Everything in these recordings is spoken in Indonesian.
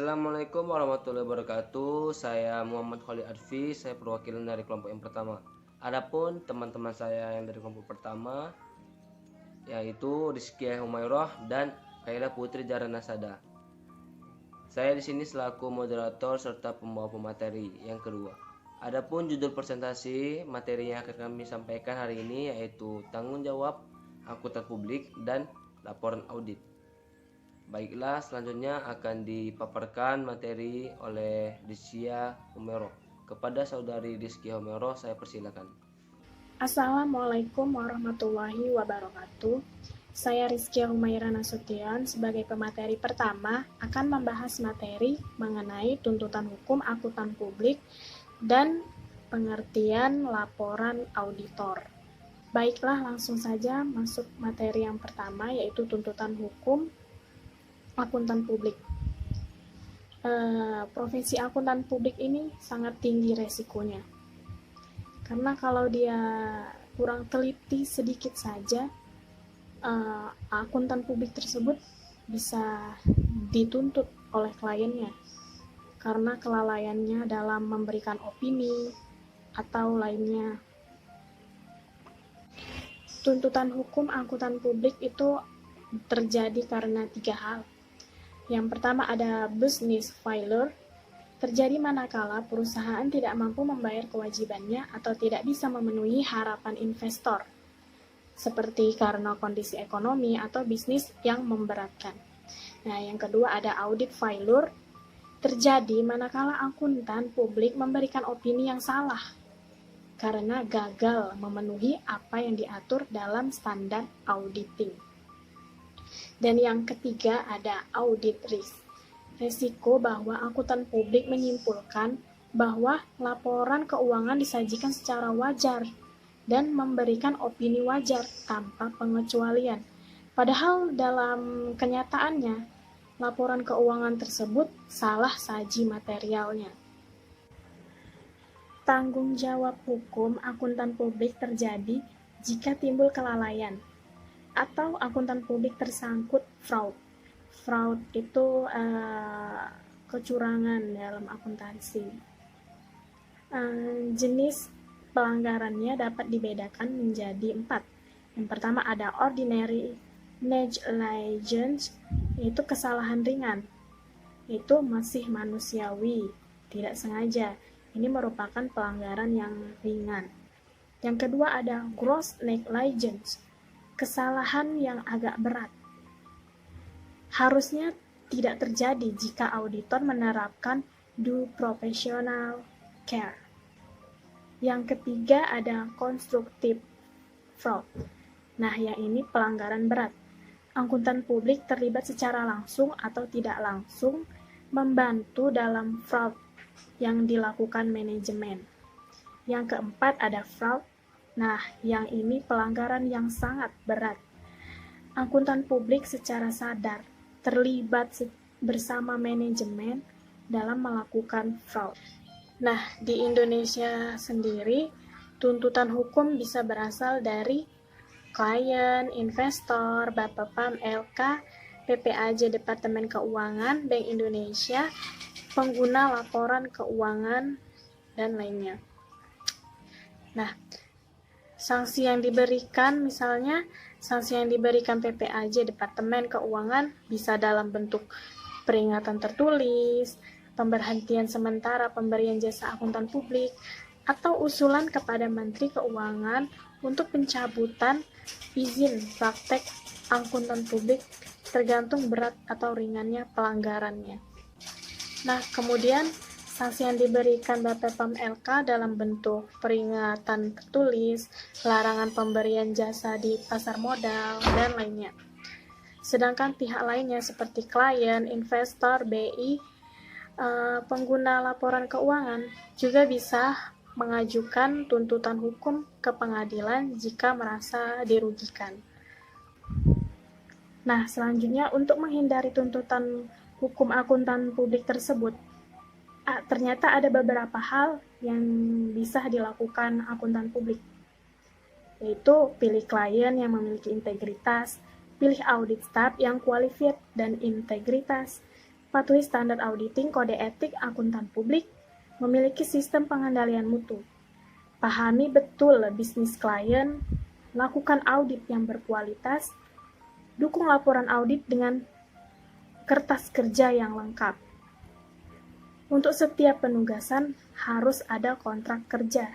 Assalamualaikum warahmatullahi wabarakatuh. Saya Muhammad Khalid Arfi, saya perwakilan dari kelompok yang pertama. Adapun teman-teman saya yang dari kelompok pertama yaitu Rizky Humairah dan Kaila Putri Jarana Sada. Saya di sini selaku moderator serta pembawa pemateri yang kedua. Adapun judul presentasi materi yang akan kami sampaikan hari ini yaitu tanggung jawab angkutan publik dan laporan audit. Baiklah, selanjutnya akan dipaparkan materi oleh Rizky Humairah. Kepada saudari Rizky Humairah, saya persilakan. Assalamualaikum warahmatullahi wabarakatuh. Saya Rizky Humairah Nasution sebagai pemateri pertama akan membahas materi mengenai tuntutan hukum akuntan publik dan pengertian laporan auditor. Baiklah, langsung saja masuk materi yang pertama yaitu tuntutan hukum akuntan publik. Profesi akuntan publik ini sangat tinggi resikonya. Karena kalau dia kurang teliti sedikit saja, akuntan publik tersebut bisa dituntut oleh kliennya karena kelalaiannya dalam memberikan opini atau lainnya. Tuntutan hukum akuntan publik itu terjadi karena 3 hal. Yang pertama ada business failure, terjadi manakala perusahaan tidak mampu membayar kewajibannya atau tidak bisa memenuhi harapan investor, seperti karena kondisi ekonomi atau bisnis yang memberatkan. Nah, yang kedua ada audit failure, terjadi manakala akuntan publik memberikan opini yang salah karena gagal memenuhi apa yang diatur dalam standar auditing. Dan yang ketiga ada audit risk, resiko bahwa akuntan publik menyimpulkan bahwa laporan keuangan disajikan secara wajar dan memberikan opini wajar tanpa pengecualian. Padahal dalam kenyataannya, laporan keuangan tersebut salah saji materialnya. Tanggung jawab hukum akuntan publik terjadi jika timbul kelalaian atau akuntan publik tersangkut fraud. Fraud itu kecurangan dalam akuntansi. Jenis pelanggarannya dapat dibedakan menjadi 4. Yang pertama ada ordinary negligence, itu kesalahan ringan. Itu masih manusiawi, tidak sengaja. Ini merupakan pelanggaran yang ringan. Yang kedua ada gross negligence, kesalahan yang agak berat. Harusnya tidak terjadi jika auditor menerapkan due professional care. Yang ketiga ada constructive fraud. Nah, yang ini pelanggaran berat. Akuntan publik terlibat secara langsung atau tidak langsung membantu dalam fraud yang dilakukan manajemen. Yang keempat ada fraud. Nah, yang ini pelanggaran yang sangat berat. Akuntan publik secara sadar terlibat bersama manajemen dalam melakukan fraud. Nah, di Indonesia sendiri, tuntutan hukum bisa berasal dari klien, investor, Bapepam, LK, PPAJ Departemen Keuangan, Bank Indonesia, pengguna laporan keuangan, dan lainnya. Nah, sanksi yang diberikan misalnya, sanksi yang diberikan PPAJ Departemen Keuangan bisa dalam bentuk peringatan tertulis, pemberhentian sementara pemberian jasa akuntan publik, atau usulan kepada Menteri Keuangan untuk pencabutan izin praktek akuntan publik tergantung berat atau ringannya pelanggarannya. Nah, kemudian sanksi yang diberikan Bapepam LK dalam bentuk peringatan tertulis, larangan pemberian jasa di pasar modal, dan lainnya. Sedangkan pihak lainnya seperti klien, investor, BI, pengguna laporan keuangan juga bisa mengajukan tuntutan hukum ke pengadilan jika merasa dirugikan. Nah, selanjutnya untuk menghindari tuntutan hukum akuntan publik tersebut, ternyata ada beberapa hal yang bisa dilakukan akuntan publik, yaitu pilih klien yang memiliki integritas, pilih audit staff yang qualified dan integritas, patuhi standar auditing, kode etik akuntan publik, memiliki sistem pengendalian mutu, pahami betul bisnis klien, lakukan audit yang berkualitas, dukung laporan audit dengan kertas kerja yang lengkap. Untuk setiap penugasan harus ada kontrak kerja.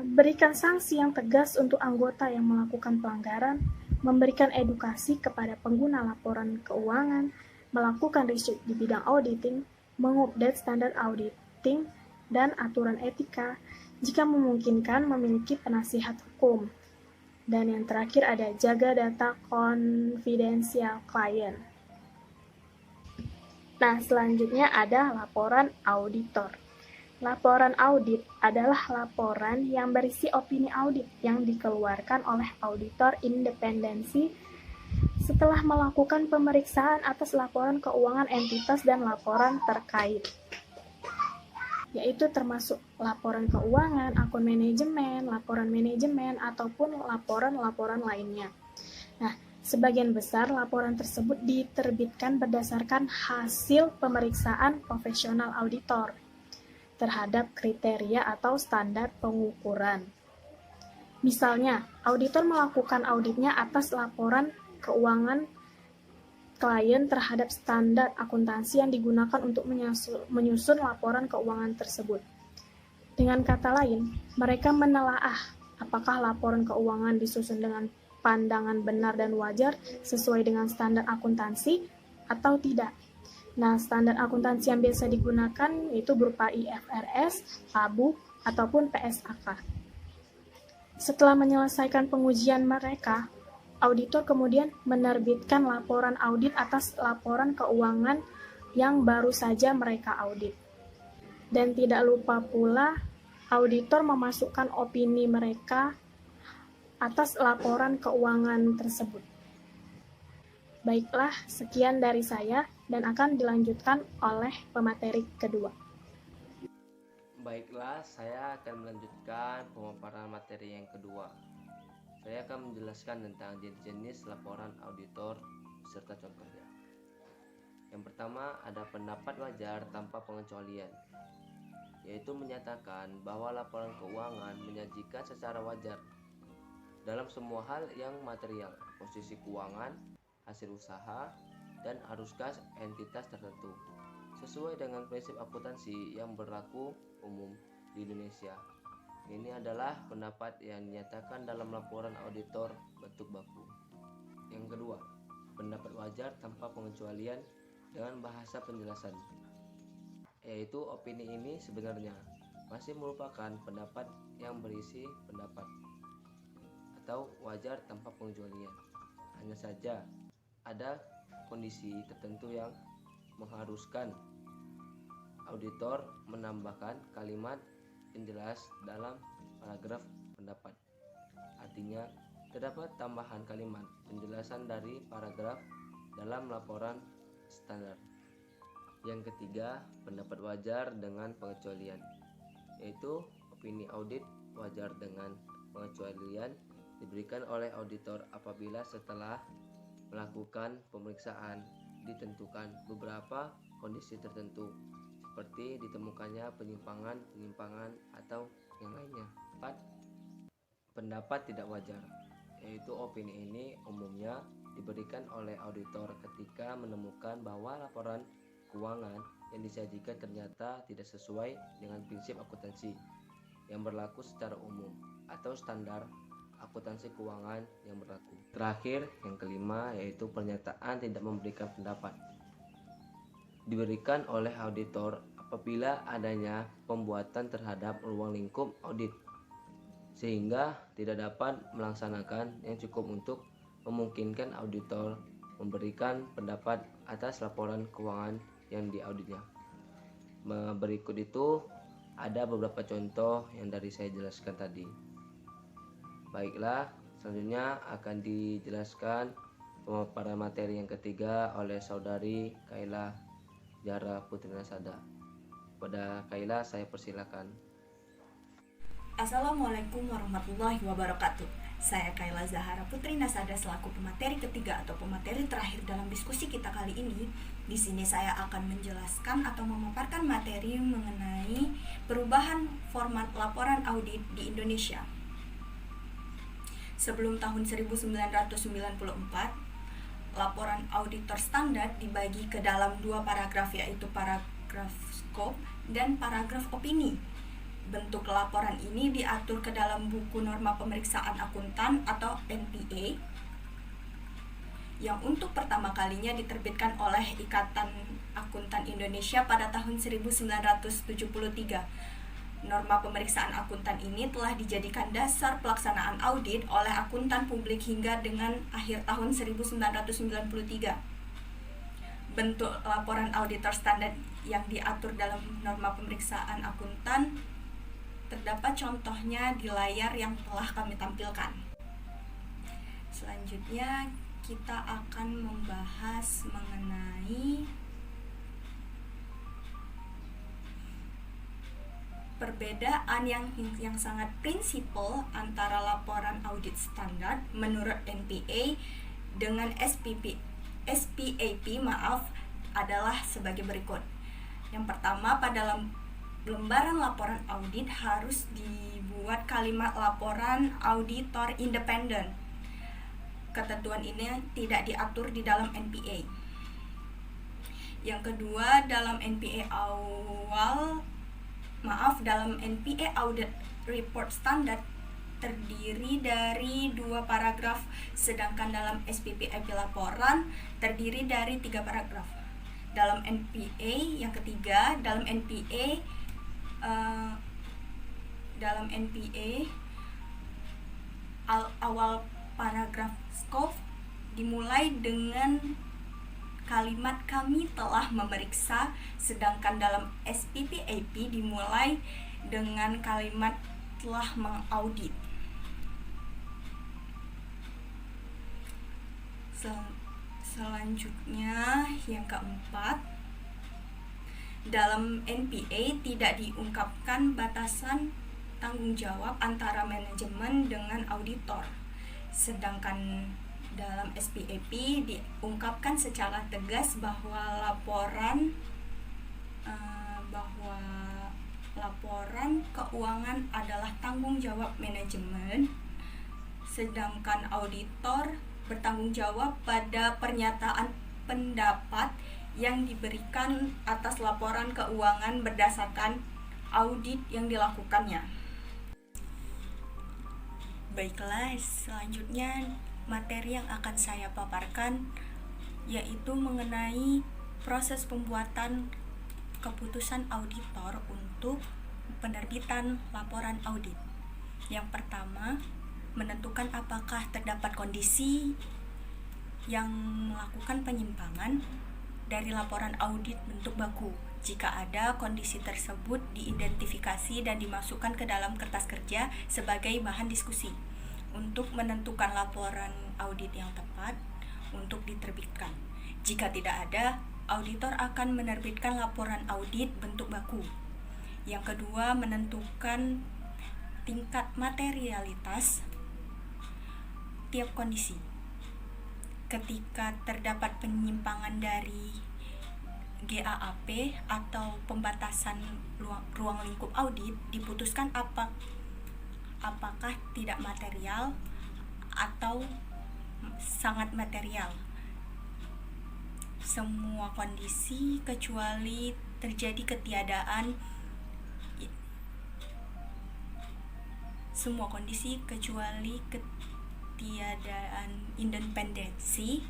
Berikan sanksi yang tegas untuk anggota yang melakukan pelanggaran, memberikan edukasi kepada pengguna laporan keuangan, melakukan research di bidang auditing, mengupdate standar auditing dan aturan etika, jika memungkinkan memiliki penasihat hukum. Dan yang terakhir ada jaga data konfidensial klien. Nah, selanjutnya ada laporan auditor. Laporan audit adalah laporan yang berisi opini audit yang dikeluarkan oleh auditor independensi setelah melakukan pemeriksaan atas laporan keuangan entitas dan laporan terkait, yaitu termasuk laporan keuangan, akun manajemen, laporan manajemen, ataupun laporan-laporan lainnya. Nah, sebagian besar laporan tersebut diterbitkan berdasarkan hasil pemeriksaan profesional auditor terhadap kriteria atau standar pengukuran. Misalnya, auditor melakukan auditnya atas laporan keuangan klien terhadap standar akuntansi yang digunakan untuk menyusun laporan keuangan tersebut. Dengan kata lain, mereka menelaah apakah laporan keuangan disusun dengan pandangan benar dan wajar sesuai dengan standar akuntansi atau tidak. Nah, standar akuntansi yang biasa digunakan itu berupa IFRS, ABU, ataupun PSAK. Setelah menyelesaikan pengujian mereka, auditor kemudian menerbitkan laporan audit atas laporan keuangan yang baru saja mereka audit. Dan tidak lupa pula, auditor memasukkan opini mereka atas laporan keuangan tersebut. Baiklah, sekian dari saya dan akan dilanjutkan oleh pemateri kedua. Baiklah, saya akan melanjutkan pemaparan materi yang kedua. Saya akan menjelaskan tentang jenis-jenis laporan auditor beserta contohnya. Yang pertama, ada pendapat wajar tanpa pengecualian, yaitu menyatakan bahwa laporan keuangan menyajikan secara wajar dalam semua hal yang material, posisi keuangan, hasil usaha, dan arus kas entitas tertentu, sesuai dengan prinsip akuntansi yang berlaku umum di Indonesia. Ini adalah pendapat yang dinyatakan dalam laporan auditor bentuk baku. Yang kedua, pendapat wajar tanpa pengecualian dengan bahasa penjelasan, yaitu opini ini sebenarnya masih merupakan pendapat yang berisi pendapat atau wajar tanpa pengecualian. Hanya saja ada kondisi tertentu yang mengharuskan auditor menambahkan kalimat penjelas dalam paragraf pendapat. Artinya, terdapat tambahan kalimat penjelasan dari paragraf dalam laporan standar. Yang ketiga, pendapat wajar dengan pengecualian, yaitu opini audit wajar dengan pengecualian diberikan oleh auditor apabila setelah melakukan pemeriksaan ditentukan beberapa kondisi tertentu, seperti ditemukannya penyimpangan atau yang lainnya. 4. Pendapat tidak wajar, yaitu opini ini umumnya diberikan oleh auditor ketika menemukan bahwa laporan keuangan yang disajikan ternyata tidak sesuai dengan prinsip akuntansi yang berlaku secara umum atau standar akuntansi keuangan yang berlaku. Terakhir, yang kelima, yaitu pernyataan tidak memberikan pendapat, diberikan oleh auditor apabila adanya pembuatan terhadap ruang lingkup audit sehingga tidak dapat melaksanakan yang cukup untuk memungkinkan auditor memberikan pendapat atas laporan keuangan yang diauditnya. Berikut itu ada beberapa contoh yang dari saya jelaskan tadi. Baiklah, selanjutnya akan dijelaskan pemaparan materi yang ketiga oleh saudari Kaila Jara Putri Nasada. Pada Kaila saya persilakan. Assalamualaikum warahmatullahi wabarakatuh. Saya Kayla Zahara Putri Nasada selaku pemateri ketiga atau pemateri terakhir dalam diskusi kita kali ini. Di sini saya akan menjelaskan atau memaparkan materi mengenai perubahan format laporan audit di Indonesia. Sebelum tahun 1994, laporan auditor standar dibagi ke dalam dua paragraf, yaitu paragraf scope dan paragraf opini. Bentuk laporan ini diatur ke dalam buku Norma Pemeriksaan Akuntan atau NPA yang untuk pertama kalinya diterbitkan oleh Ikatan Akuntan Indonesia pada tahun 1973. Norma Pemeriksaan Akuntan ini telah dijadikan dasar pelaksanaan audit oleh akuntan publik hingga dengan akhir tahun 1993. Bentuk laporan auditor standar yang diatur dalam Norma Pemeriksaan Akuntan terdapat contohnya di layar yang telah kami tampilkan. Selanjutnya kita akan membahas mengenai perbedaan yang sangat prinsipal antara laporan audit standar menurut NPA dengan SPAP adalah sebagai berikut. Yang pertama, pada lembaran laporan audit harus dibuat kalimat laporan auditor independen. Ketentuan ini tidak diatur di dalam NPA. Yang kedua, dalam NPA audit report standar terdiri dari 2 paragraf, sedangkan dalam SPPAP laporan terdiri dari 3 paragraf. Dalam NPA yang ketiga, dalam NPA awal paragraf scope dimulai dengan kalimat kami telah memeriksa, sedangkan dalam SPPAP dimulai dengan kalimat telah mengaudit. Selanjutnya yang keempat, dalam NPA tidak diungkapkan batasan tanggung jawab antara manajemen dengan auditor, sedangkan dalam SPAP diungkapkan secara tegas bahwa laporan keuangan adalah tanggung jawab manajemen, sedangkan auditor bertanggung jawab pada pernyataan pendapat yang diberikan atas laporan keuangan berdasarkan audit yang dilakukannya. Baiklah, selanjutnya materi yang akan saya paparkan yaitu mengenai proses pembuatan keputusan auditor untuk penerbitan laporan audit. Yang pertama, menentukan apakah terdapat kondisi yang melakukan penyimpangan dari laporan audit bentuk baku. Jika ada, kondisi tersebut diidentifikasi dan dimasukkan ke dalam kertas kerja sebagai bahan diskusi untuk menentukan laporan audit yang tepat untuk diterbitkan. Jika tidak ada, auditor akan menerbitkan laporan audit bentuk baku. Yang kedua, menentukan tingkat materialitas tiap kondisi. Ketika terdapat penyimpangan dari GAAP atau pembatasan ruang lingkup audit, diputuskan apakah tidak material atau sangat material. Semua kondisi kecuali terjadi ketiadaan independensi.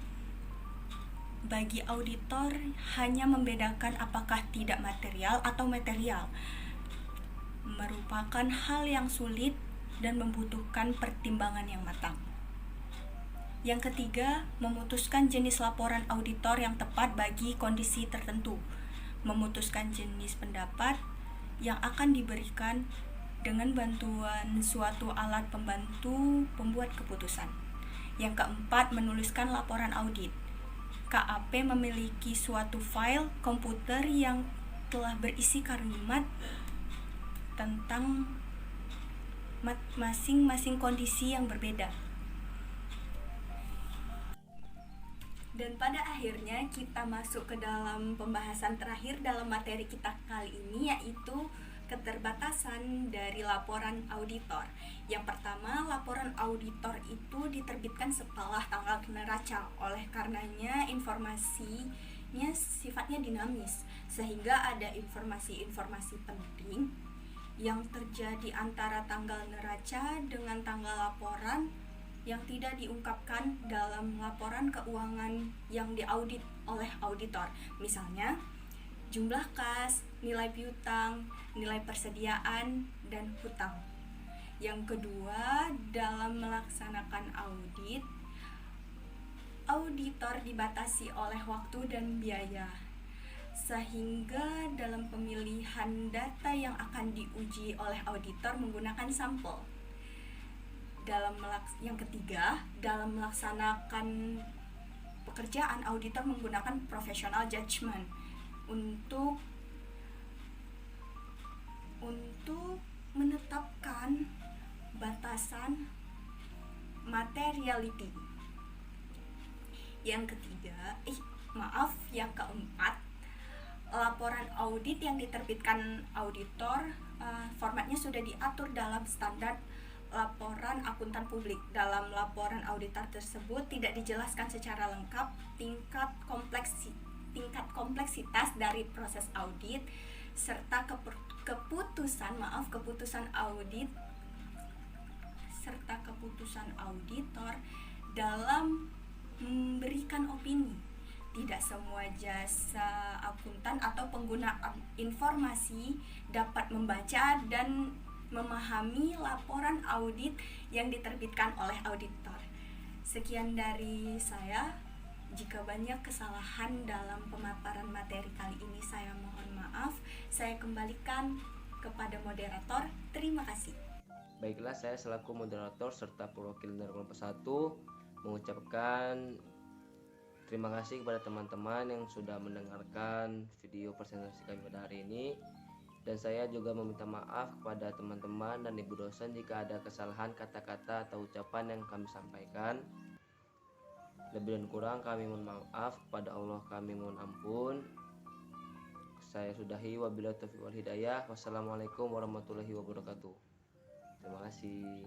Bagi auditor hanya membedakan apakah tidak material atau material, merupakan hal yang sulit dan membutuhkan pertimbangan yang matang. Yang ketiga, memutuskan jenis laporan auditor yang tepat bagi kondisi tertentu, memutuskan jenis pendapat yang akan diberikan dengan bantuan suatu alat pembantu pembuat keputusan. Yang keempat, menuliskan laporan audit. KAP memiliki suatu file komputer yang telah berisi kalimat tentang masing-masing kondisi yang berbeda. Dan pada akhirnya kita masuk ke dalam pembahasan terakhir dalam materi kita kali ini, yaitu keterbatasan dari laporan auditor. Yang pertama, laporan auditor itu diterbitkan setelah tanggal neraca. Oleh karenanya informasinya sifatnya dinamis, sehingga ada informasi-informasi penting yang terjadi antara tanggal neraca dengan tanggal laporan yang tidak diungkapkan dalam laporan keuangan yang diaudit oleh auditor. Misalnya, jumlah kas, nilai piutang, nilai persediaan, dan hutang. Yang kedua, dalam melaksanakan audit, auditor dibatasi oleh waktu dan biaya, sehingga dalam pemilihan data yang akan diuji oleh auditor menggunakan sampel. Yang ketiga, dalam melaksanakan pekerjaan, auditor menggunakan professional judgment untuk menetapkan batasan materiality. Yang keempat, laporan audit yang diterbitkan auditor formatnya sudah diatur dalam standar laporan akuntan publik. Dalam laporan auditor tersebut tidak dijelaskan secara lengkap tingkat kompleksitas dari proses audit serta keputusan audit serta keputusan auditor dalam memberikan opini. Tidak semua jasa akuntan atau pengguna informasi dapat membaca dan memahami laporan audit yang diterbitkan oleh auditor. Sekian dari saya. Jika banyak kesalahan dalam pemaparan materi kali ini, saya mohon maaf. Saya kembalikan kepada moderator. Terima kasih. Baiklah, saya selaku moderator serta perwakilan dari kelompok 1 mengucapkan terima kasih kepada teman-teman yang sudah mendengarkan video presentasi kami pada hari ini. Dan saya juga meminta maaf kepada teman-teman dan ibu dosen jika ada kesalahan kata-kata atau ucapan yang kami sampaikan. Lebih dan kurang kami mohon maaf, kepada Allah kami mohon ampun. Saya sudahi, wabillahi taufiq wal hidayah. Wassalamualaikum warahmatullahi wabarakatuh. Terima kasih.